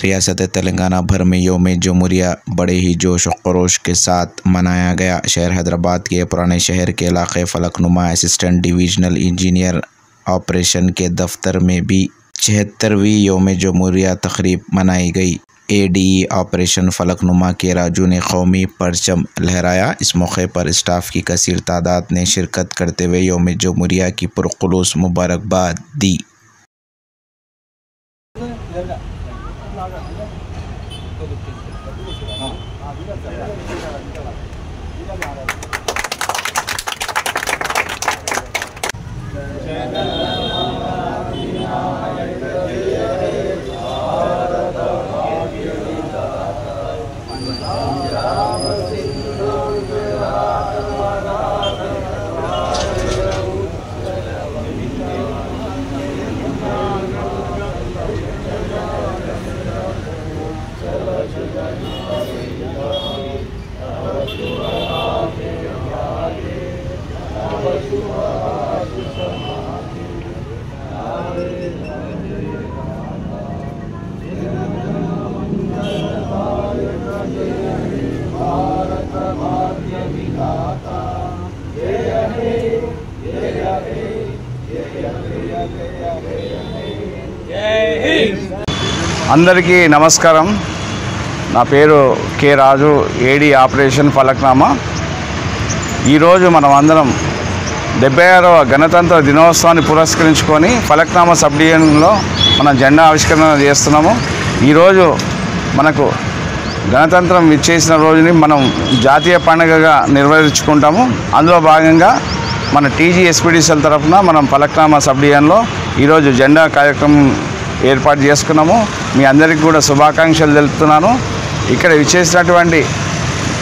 रियासत तेलंगाना भर में यौम जमहूरिया बड़े ही जोश व खरोश के साथ मनाया गया। शहर हैदराबाद के पुराने शहर के इलाके Falaknuma assistant divisional engineer operation के दफ्तर में भी 76वीं यौम जमहूरिया तकरीब मनाई गई। ADE ऑपरेशन फलकनुमा के राजू ने कौमी परचम लहराया। इस मौके पर स्टाफ की कसीर तादाद ने शिरकत करते हुए यौम जमहूरिया की पुरखुलूस मुबारकबाद दी। అందరికీ నమస్కారం। నా పేరు కే రాజు, AD ఆపరేషన్ ఫలక్నామా। ఈరోజు మనం అందరం 76వ గణతంత్ర దినోత్సవాన్ని పురస్కరించుకొని ఫలక్నామా సబ్ డివిజన్లో మనం జెండా ఆవిష్కరణ చేస్తున్నాము। ఈరోజు మనకు గణతంత్రం ఇచ్చేసిన రోజుని మనం జాతీయ పండుగగా నిర్వహించుకుంటాము। అందులో భాగంగా మన TGSPDCL తరఫున మనం ఫలక్నామా సబ్ డివిజన్లో ఈరోజు జెండా కార్యక్రమం ఏర్పాటు చేసుకున్నాము। మీ అందరికీ కూడా శుభాకాంక్షలు తెలుపుతున్నాను। ఇక్కడ విచ్చేసినటువంటి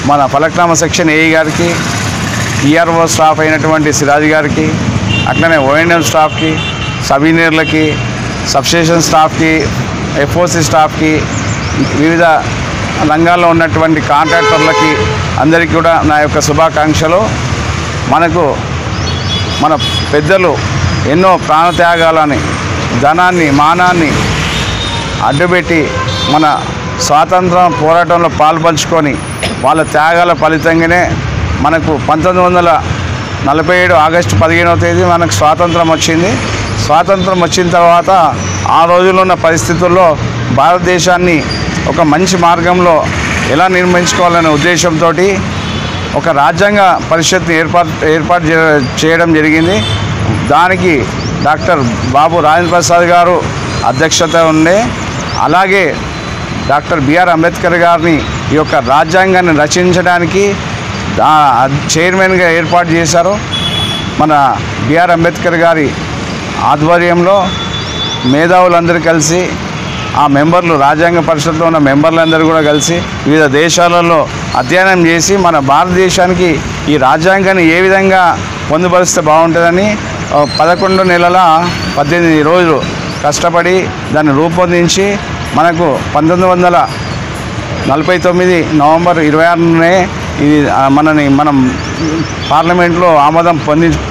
మన ఫలక్నామా సెక్షన్ AE గారికి, ERO స్టాఫ్ అయినటువంటి సిరాజ్ గారికి, అట్లనే ONM స్టాఫ్కి, సబ్ ఇంజనీర్లకి, సబ్స్టేషన్ స్టాఫ్కి, FOC స్టాఫ్కి, వివిధ రంగాల్లో ఉన్నటువంటి కాంట్రాక్టర్లకి అందరికీ కూడా నా యొక్క శుభాకాంక్షలు। మనకు మన పెద్దలు ఎన్నో ప్రాణత్యాగాలని, ధనాన్ని, మానాన్ని అడ్డుపెట్టి మన స్వాతంత్ర పోరాటంలో పాల్పంచుకొని వాళ్ళ త్యాగాల ఫలితంగానే మనకు 1947 ఆగస్టు 15వ తేదీ మనకు స్వాతంత్రం వచ్చింది। స్వాతంత్రం వచ్చిన తర్వాత ఆ రోజుల్లో ఉన్న పరిస్థితుల్లో భారతదేశాన్ని ఒక మంచి మార్గంలో ఎలా నిర్మించుకోవాలనే ఉద్దేశంతో ఒక రాజ్యాంగ పరిషత్ని ఏర్పాటు చేయడం జరిగింది। దానికి డాక్టర్ బాబు రాజేంద్ర ప్రసాద్ గారు అధ్యక్షత ఉండే, అలాగే డాక్టర్ BR అంబేద్కర్ గారిని ఈ యొక్క రాజ్యాంగాన్ని రచించడానికి చైర్మన్గా ఏర్పాటు చేశారు। మన BR అంబేద్కర్ గారి ఆధ్వర్యంలో మేధావులందరూ కలిసి, ఆ మెంబర్లు, రాజ్యాంగ పరిషత్లో ఉన్న మెంబర్లందరూ కూడా కలిసి వివిధ దేశాలలో అధ్యయనం చేసి మన భారతదేశానికి ఈ రాజ్యాంగాన్ని ఏ విధంగా పొందుపరిస్తే బాగుంటుందని 11 నెలల 18 రోజులు కష్టపడి దాన్ని రూపొందించి మనకు 1949 నవంబర్ 26నే ఇది మనం పార్లమెంట్లో ఆమోదం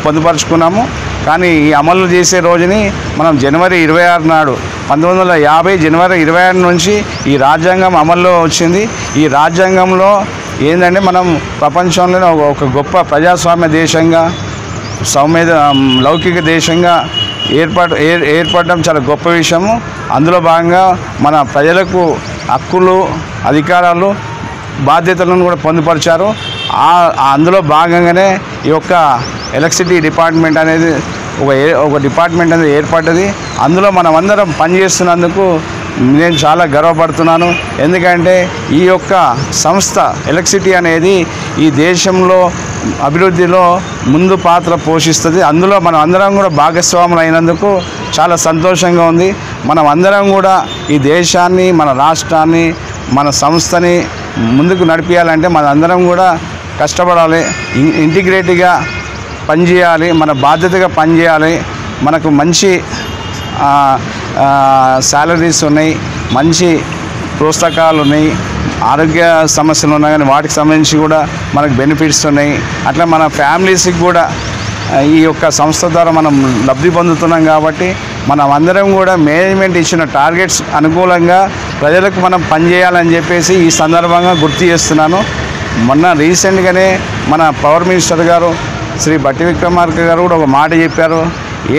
పొందుపరుచుకున్నాము। కానీ ఈ అమలు చేసే రోజుని మనం జనవరి 26 నాడు 1950 జనవరి 26 నుంచి ఈ రాజ్యాంగం అమల్లో వచ్చింది। ఈ రాజ్యాంగంలో ఏంటంటే మనం ప్రపంచంలోనే ఒక గొప్ప ప్రజాస్వామ్య దేశంగా, లౌకిక దేశంగా ఏర్పడడం చాలా గొప్ప విషయము। అందులో భాగంగా మన ప్రజలకు హక్కులు, అధికారాలు, బాధ్యతలను కూడా పొందుపరిచారు। అందులో భాగంగానే ఈ యొక్క ఎలక్ట్రిసిటీ డిపార్ట్మెంట్ అనేది ఒక డిపార్ట్మెంట్ అనేది ఏర్పడ్డది। అందులో మనం అందరం పనిచేస్తున్నందుకు నేను చాలా గర్వపడుతున్నాను। ఎందుకంటే ఈ యొక్క సంస్థ ఎలక్ట్రిసిటీ అనేది ఈ దేశంలో అభివృద్ధిలో ముందు పాత్ర పోషిస్తుంది। అందులో మనం అందరం కూడా భాగస్వాములు అయినందుకు చాలా సంతోషంగా ఉంది। మనం అందరం కూడా ఈ దేశాన్ని, మన రాష్ట్రాన్ని, మన సంస్థని ముందుకు నడిపించాలంటే మన అందరం కూడా కష్టపడాలి, ఇంటిగ్రేట్గా పనిచేయాలి, మన బాధ్యతగా పనిచేయాలి। మనకు మంచి సాలరీస్ ఉన్నాయి, మంచి ప్రోత్సాహకాలు ఉన్నాయి, ఆరోగ్య సమస్యలు ఉన్నాయి, కానీ వాటికి సంబంధించి కూడా మనకు బెనిఫిట్స్ ఉన్నాయి। అట్లా మన ఫ్యామిలీస్కి కూడా ఈ యొక్క సంస్థ ద్వారా మనం లబ్ధి పొందుతున్నాం కాబట్టి మనం అందరం కూడా మేనేజ్మెంట్ ఇచ్చిన టార్గెట్స్ అనుకూలంగా ప్రజలకు మనం పనిచేయాలని చెప్పేసి ఈ సందర్భంగా గుర్తు చేస్తున్నాను. మొన్న రీసెంట్గానే మన పవర్ మినిస్టర్ గారు శ్రీ బట్టి విక్రమార్క గారు కూడా ఒక మాట చెప్పారు.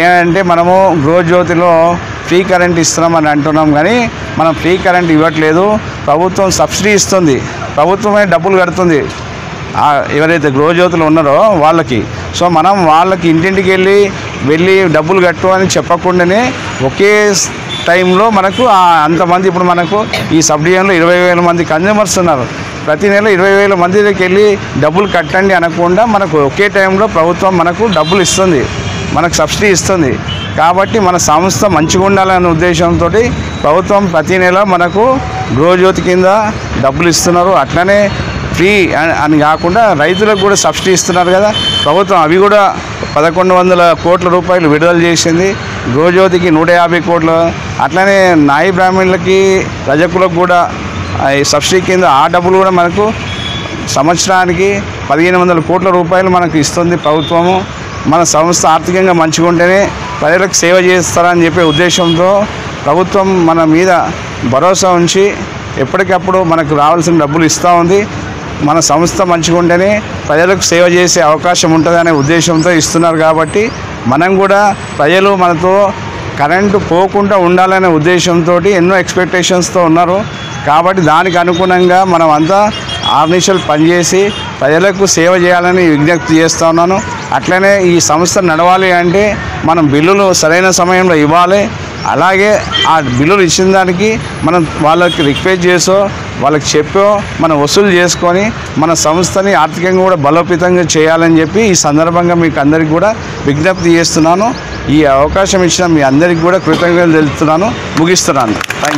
ఏంటంటే మనము గృహజ్యోతిలో ఫ్రీ కరెంట్ ఇస్తున్నామని అంటున్నాం, కానీ మనం ఫ్రీ కరెంట్ ఇవ్వట్లేదు. ప్రభుత్వం సబ్సిడీ ఇస్తుంది, ప్రభుత్వమే డబ్బులు కడుతుంది ఎవరైతే గృహజ్యోతులు ఉన్నారో వాళ్ళకి. సో మనం వాళ్ళకి ఇంటింటికి వెళ్ళి డబ్బులు కట్టు అని చెప్పకుండానే ఒకే టైంలో మనకు అంతమంది ఇప్పుడు మనకు ఈ సబ్ డివిజన్లో 20,000 మంది కన్జ్యూమర్స్ ఉన్నారు. ప్రతి నెల 20,000 మంది దగ్గరికి వెళ్ళి డబ్బులు కట్టండి అనకుండా మనకు ఒకే టైంలో ప్రభుత్వం మనకు డబ్బులు ఇస్తుంది, మనకు సబ్సిడీ ఇస్తుంది. కాబట్టి మన సంస్థ మంచిగా ఉండాలనే ఉద్దేశంతో ప్రభుత్వం ప్రతి నెల మనకు గృహజ్యోతి కింద డబ్బులు ఇస్తున్నారు. అట్లనే ఫ్రీ అని కాకుండా రైతులకు కూడా సబ్సిడీ ఇస్తున్నారు కదా ప్రభుత్వం. అవి కూడా 1,100 కోట్ల రూపాయలు విడుదల చేసింది. గృహజ్యోతికి 150 కోట్లు, అట్లనే నాయి బ్రాహ్మణులకి రజకులకు కూడా ఈ సబ్సిడీ కింద ఆ డబ్బులు కూడా మనకు సంవత్సరానికి 1,500 కోట్ల రూపాయలు మనకు ఇస్తుంది ప్రభుత్వము. మన సంస్థ ఆర్థికంగా మంచిగా ఉంటేనే ప్రజలకు సేవ చేస్తారని చెప్పే ఉద్దేశంతో ప్రభుత్వం మన మీద భరోసా ఉంచి ఎప్పటికప్పుడు మనకు రావాల్సిన డబ్బులు ఇస్తూ ఉంది. మన సంస్థ మంచిగా ఉంటేనే ప్రజలకు సేవ చేసే అవకాశం ఉంటుంది అనే ఉద్దేశంతో ఇస్తున్నారు. కాబట్టి మనం కూడా ప్రజలు మనతో కరెంటు పోకుండా ఉండాలనే ఉద్దేశంతో ఎన్నో ఎక్స్పెక్టేషన్స్తో ఉన్నారు. కాబట్టి దానికి అనుగుణంగా మనం అంతా ఆర్నిషల్ పనిచేసి ప్రజలకు సేవ చేయాలని విజ్ఞప్తి చేస్తూ ఉన్నాను. అట్లనే ఈ సంస్థ నడవాలి అంటే మనం బిల్లులు సరైన సమయంలో ఇవ్వాలి. అలాగే ఆ బిల్లులు ఇచ్చిన దానికి మనం వాళ్ళకి రిక్వెస్ట్ చేసో వాళ్ళకి చెప్పో మనం వసూలు చేసుకొని మన సంస్థని ఆర్థికంగా కూడా బలోపేతంగా చేయాలని చెప్పి ఈ సందర్భంగా మీకు అందరికీ కూడా విజ్ఞప్తి చేస్తున్నాను. ఈ అవకాశం ఇచ్చిన మీ అందరికీ కూడా కృతజ్ఞతలు తెలుపుతున్నాను. ముగిస్తున్నాను. Thank you.